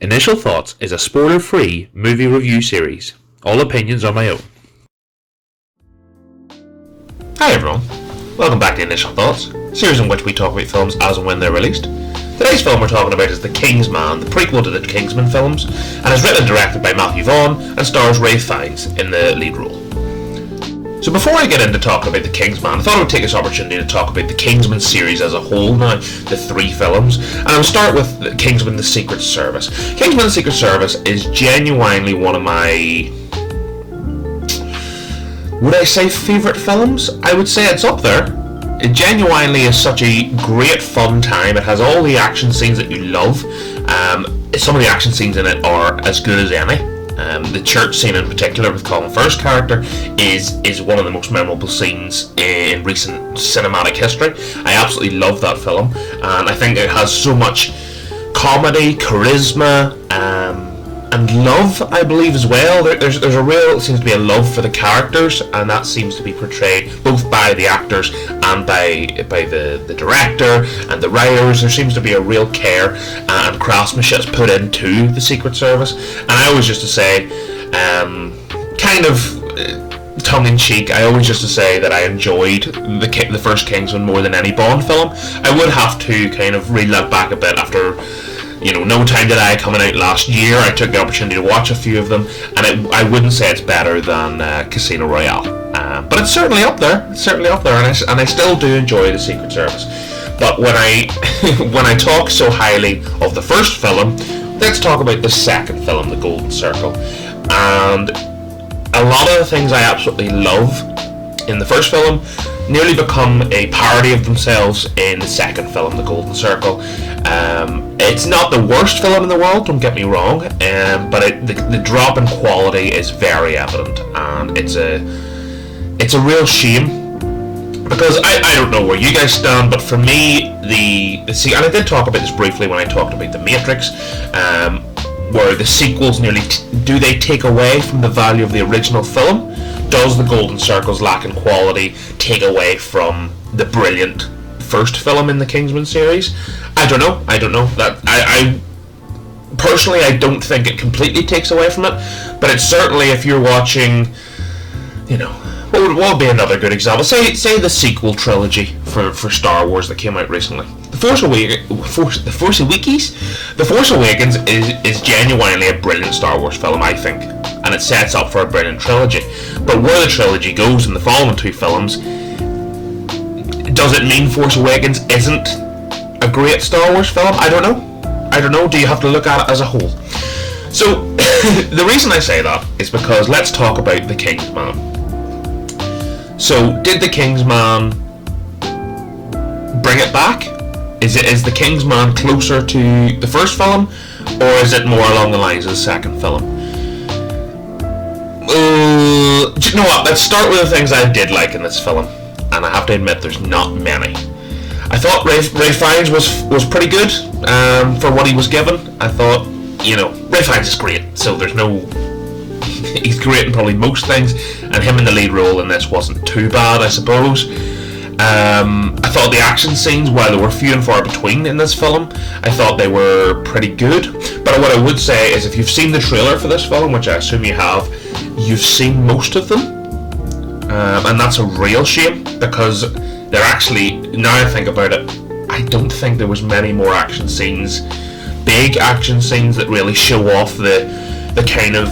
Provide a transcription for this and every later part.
Initial Thoughts is a spoiler-free movie review series. All opinions are my own. Hi everyone, welcome back to Initial Thoughts, a series in which we talk about films as and when they're released. Today's film we're talking about is The Kingsman, the prequel to the Kingsman films, and is written and directed by Matthew Vaughn and stars Ralph Fiennes in the lead role. So before I get into talking about The Kingsman, I thought I would take this opportunity to talk about the Kingsman series as a whole now, the three films, and I'll start with the Kingsman The Secret Service. Kingsman The Secret Service is genuinely one of my, would I say favourite films? I would say it's up there. It genuinely is such a great fun time. It has all the action scenes that you love. Some of the action scenes in it are as good as any. The church scene in particular with Colin Firth's character is one of the most memorable scenes in recent cinematic history. I absolutely love that film, and I think it has so much comedy, charisma, and love, I believe, as well. Seems to be a love for the characters, and that seems to be portrayed both by the actors and by the director and the writers. There seems to be a real care and craftsmanship put into the Secret Service, and I always used to say, kind of tongue-in-cheek, I always used to say that I enjoyed the first Kingsman more than any Bond film. I would have to kind of re-look back a bit after, No Time to Die coming out last year. I took the opportunity to watch a few of them, and I wouldn't say it's better than Casino Royale, but it's certainly up there. And I still do enjoy the Secret Service. But when I talk so highly of the first film, let's talk about the second film, The Golden Circle. And a lot of the things I absolutely love in the first film nearly become a parody of themselves in the second film, The Golden Circle. It's not the worst film in the world, don't get me wrong, but the drop in quality is very evident, and it's a real shame, because I don't know where you guys stand, but for me, and I did talk about this briefly when I talked about The Matrix, where the sequels do they take away from the value of the original film? Does The Golden Circle's lack in quality take away from the brilliant first film in the Kingsman series? I don't know. That I personally, I don't think it completely takes away from it, but it's certainly, if you're watching, what would be another good example? Say the sequel trilogy for Star Wars that came out recently. The Force Awakens is genuinely a brilliant Star Wars film, I think, and it sets up for a brilliant trilogy. But where the trilogy goes in the following two films, does it mean Force Awakens isn't a great Star Wars film? I don't know. Do you have to look at it as a whole? So the reason I say that is because let's talk about The Kingsman. So did The Kingsman bring it back? Is The Kingsman closer to the first film, or is it more along the lines of the second film? Do you know what? Let's start with the things I did like in this film, and I have to admit there's not many. I thought Ralph Fiennes was pretty good for what he was given. I thought, Ralph Fiennes is great, so there's no... he's great in probably most things, and him in the lead role in this wasn't too bad, I suppose. I thought the action scenes, while they were few and far between in this film, I thought they were pretty good. But what I would say is, if you've seen the trailer for this film, which I assume you have, you've seen most of them, and that's a real shame, because they're actually, now I think about it, I don't think there was many more action scenes, big action scenes that really show off the kind of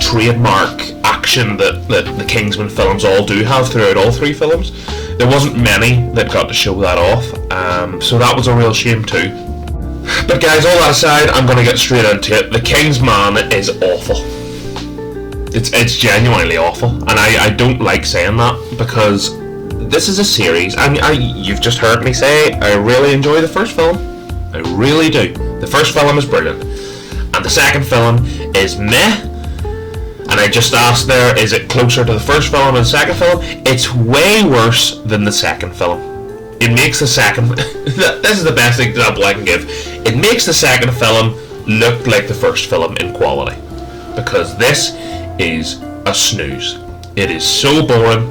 trademark action that the Kingsman films all do have throughout all three films. There wasn't many that got to show that off, so that was a real shame too. But guys, all that aside, I'm going to get straight into it. The Kingsman is awful. It's genuinely awful, and I don't like saying that, because this is a series. You've just heard me say I really enjoy the first film. I really do. The first film is brilliant, and the second film is meh. And I just asked there, is it closer to the first film and the second film? It's way worse than the second film. It makes the second... this is the best example I can give. It makes the second film look like the first film in quality. Because this is a snooze. It is so boring.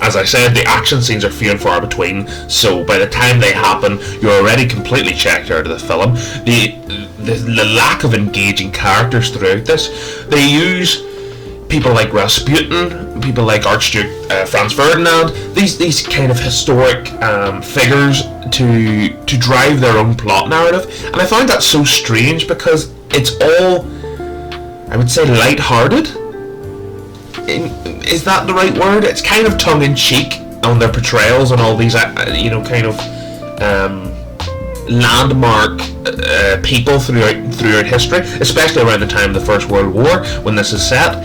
As I said, the action scenes are few and far between, so by the time they happen, you're already completely checked out of the film. The lack of engaging characters throughout this, they use people like Rasputin, people like Archduke Franz Ferdinand, these kind of historic figures to drive their own plot narrative, and I find that so strange because it's all, I would say, light-hearted. Is that the right word? It's kind of tongue-in-cheek on their portrayals and all these, kind of landmark people throughout history, especially around the time of the First World War when this is set.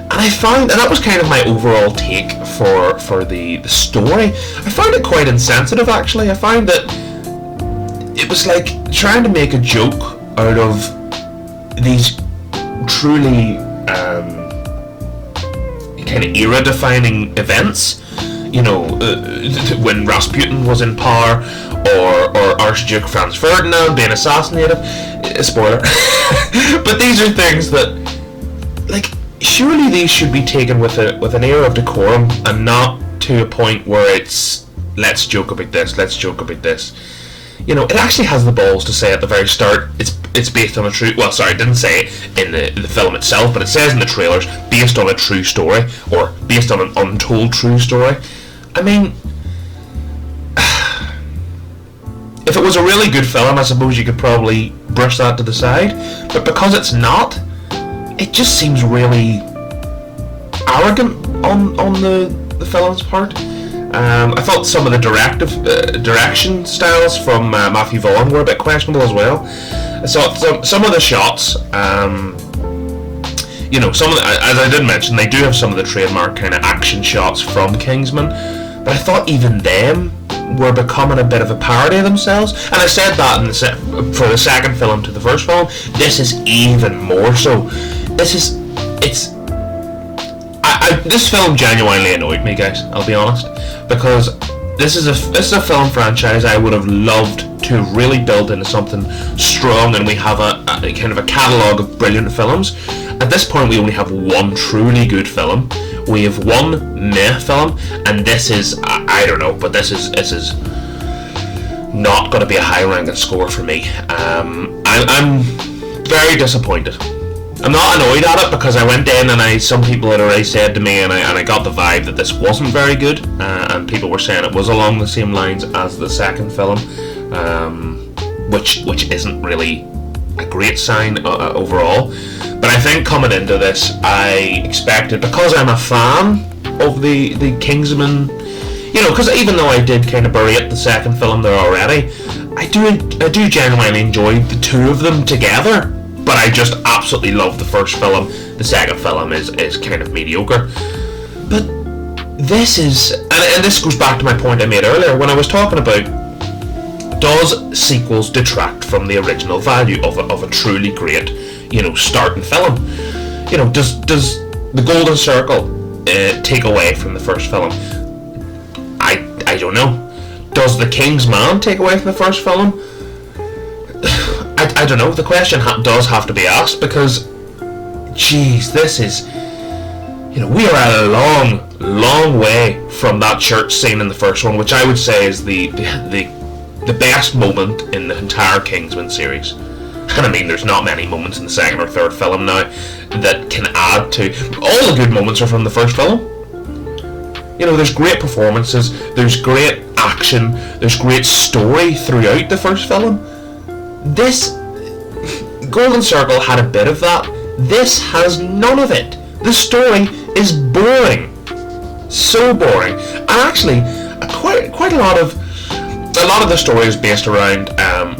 And I found, and that was kind of my overall take for the story. I found it quite insensitive, actually. I find that it was like trying to make a joke out of these truly kind of era-defining events, when Rasputin was in power, or Archduke Franz Ferdinand being assassinated. Spoiler. But these are things that, like, surely these should be taken with an air of decorum, and not to a point where it's let's joke about this. It actually has the balls to say at the very start it's based on a true... Well, sorry, it didn't say it in the film itself, but it says in the trailers, based on a true story, or based on an untold true story. I mean, if it was a really good film, I suppose you could probably brush that to the side, but because it's not, it just seems really arrogant on the film's part. I thought some of the direction styles from Matthew Vaughn were a bit questionable as well. So some of the shots, some of the, as I did mention, they do have some of the trademark kind of action shots from Kingsman, but I thought even them were becoming a bit of a parody of themselves. And I said that for the second film to the first film. This is even more so. This film genuinely annoyed me, guys. I'll be honest, because this is a film franchise I would have loved to really build into something strong, and we have a kind of a catalogue of brilliant films. At this point, we only have one truly good film. We have one meh film, and this is I don't know, but this is not going to be a high-ranking score for me. I'm very disappointed. I'm not annoyed at it because I went in and some people had already said to me, and I got the vibe that this wasn't very good, and people were saying it was along the same lines as the second film, which isn't really a great sign overall. But I think coming into this, I expected, because I'm a fan of the Kingsman, because even though I did kind of berate the second film there already, I do genuinely enjoy the two of them together. But I just absolutely love the first film. The second film is kind of mediocre. But this is, and this goes back to my point I made earlier when I was talking about, does sequels detract from the original value of a truly great, starting film? Does the Golden Circle take away from the first film? I don't know. Does the Kingsman take away from the first film? I don't know. The question does have to be asked, because, geez, this is, we are at a long, long way from that church scene in the first one, which I would say is the best moment in the entire Kingsman series. And I mean, there's not many moments in the second or third film now that can add to... All the good moments are from the first film. There's great performances, there's great action, there's great story throughout the first film. This Golden Circle had a bit of that. This has none of it. The story is boring, so boring. And actually, quite a lot of the story is based around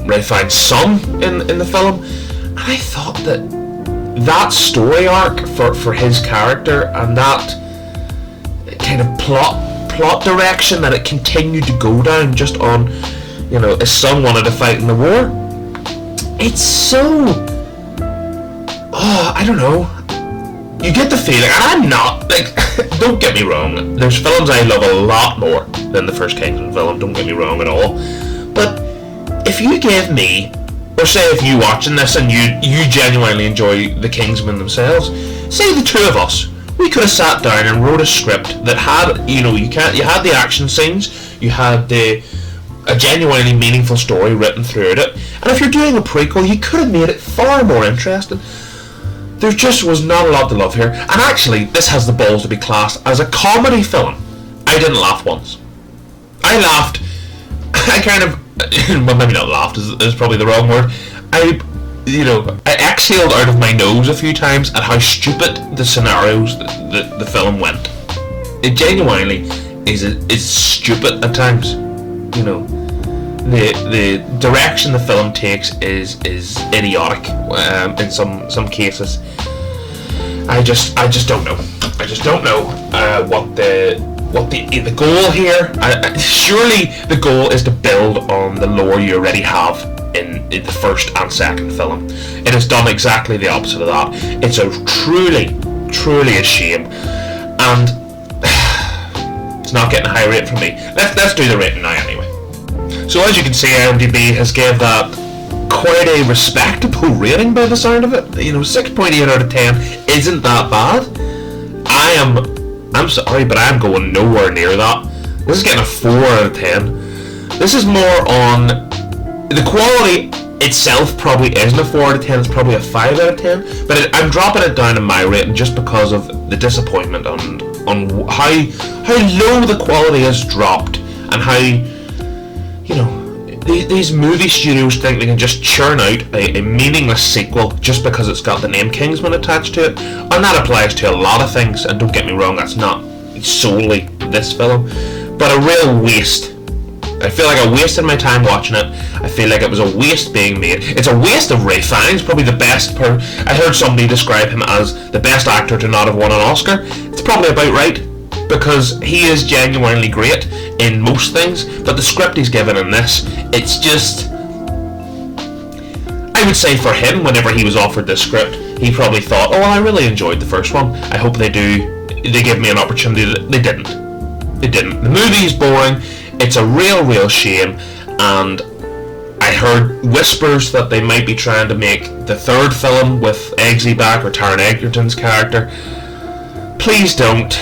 Ralph's son in the film. And I thought that story arc for his character, and that kind of plot direction that it continued to go down just on, his son wanted to fight in the war. It's so... I don't know. You get the feeling, and I'm not, don't get me wrong, there's films I love a lot more than the first Kingsman film, don't get me wrong at all. But if you gave me, or say if you watching this and you genuinely enjoy the Kingsman themselves, say the two of us we could have sat down and wrote a script that had, you had the action scenes, you had a genuinely meaningful story written throughout it, and if you're doing a prequel, you could have made it far more interesting. There just was not a lot to love here, and actually, this has the balls to be classed as a comedy film. I didn't laugh once. I laughed, well, maybe not laughed is probably the wrong word. I exhaled out of my nose a few times at how stupid the scenarios that the film went. It genuinely is stupid at times. The direction the film takes is idiotic in some cases. I just don't know. I just don't know what the goal here. Surely the goal is to build on the lore you already have in the first and second film. It has done exactly the opposite of that. It's a truly a shame, and it's not getting a high rate from me. Let's do the rating now anyway. So as you can see, IMDb has gave that quite a respectable rating by the sound of it. 6.8 out of 10 isn't that bad. I'm sorry, but I'm going nowhere near that. This is getting a 4 out of 10. This is more on the quality itself. Probably isn't a 4 out of 10. It's probably a 5 out of 10. But I'm dropping it down in my rating just because of the disappointment on how low the quality has dropped, and how these movie studios think they can just churn out a meaningless sequel just because it's got the name Kingsman attached to it. And that applies to a lot of things, and don't get me wrong, that's not solely this film, but a real waste. I feel like I wasted my time watching it. I feel like it was a waste being made. It's a waste of Ray Fiennes, probably the best I heard somebody describe him as the best actor to not have won an Oscar. It's probably about right, because he is genuinely great in most things, but the script he's given in this, it's just, I would say for him, whenever he was offered this script, he probably thought, oh, I really enjoyed the first one, I hope they give me an opportunity. They didn't. The movie is boring. It's a real shame, and I heard whispers that they might be trying to make the third film with Eggsy back, or Taron Egerton's character. Please don't.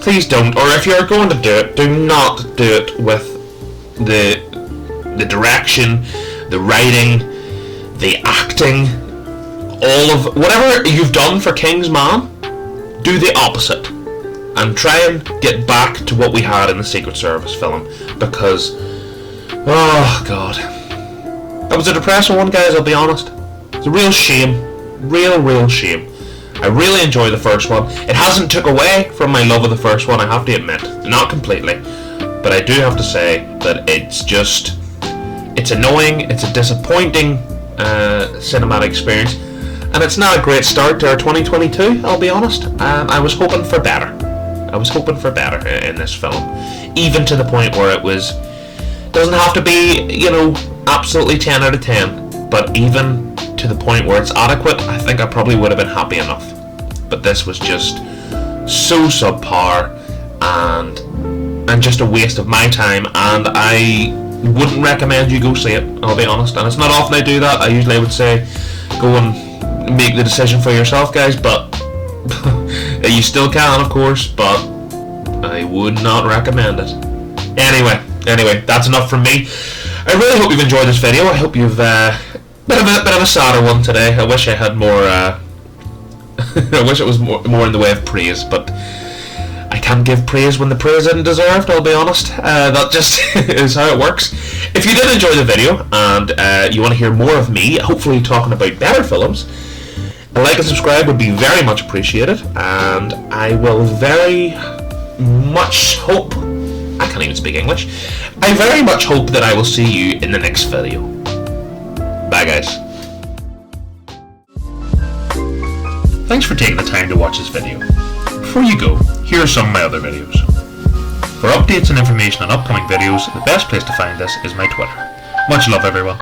Or if you're going to do it, do not do it with the direction, the writing, the acting, all of whatever you've done for Kingsman. Do the opposite and try and get back to what we had in the Secret Service film, because oh god, that was a depressing one, guys. I'll be honest. It's a real shame, real shame. I really enjoy the first one. It hasn't took away from my love of the first one, I have to admit. Not completely. But I do have to say that it's annoying, it's a disappointing cinematic experience, and it's not a great start to our 2022, I'll be honest. I was hoping for better. In this film. Even to the point where doesn't have to be, absolutely 10 out of 10, but even to the point where it's adequate, I think I probably would have been happy enough. But this was just so subpar and just a waste of my time, and I wouldn't recommend you go see it, I'll be honest. And it's not often I do that. I usually would say go and make the decision for yourself, guys, but you still can, of course, but I would not recommend it. Anyway, that's enough from me. I really hope you've enjoyed this video. I hope you've bit of a sadder one today. I wish I had more I wish it was more in the way of praise, but I can't give praise when the praise isn't deserved, I'll be honest. That just is how it works. If you did enjoy the video and you want to hear more of me, hopefully talking about better films, a like and subscribe would be very much appreciated, and I will very much hope, I can't even speak English, I very much hope that I will see you in the next video. Bye guys. Thanks for taking the time to watch this video. Before you go, here are some of my other videos. For updates and information on upcoming videos, the best place to find this is my Twitter. Much love everyone.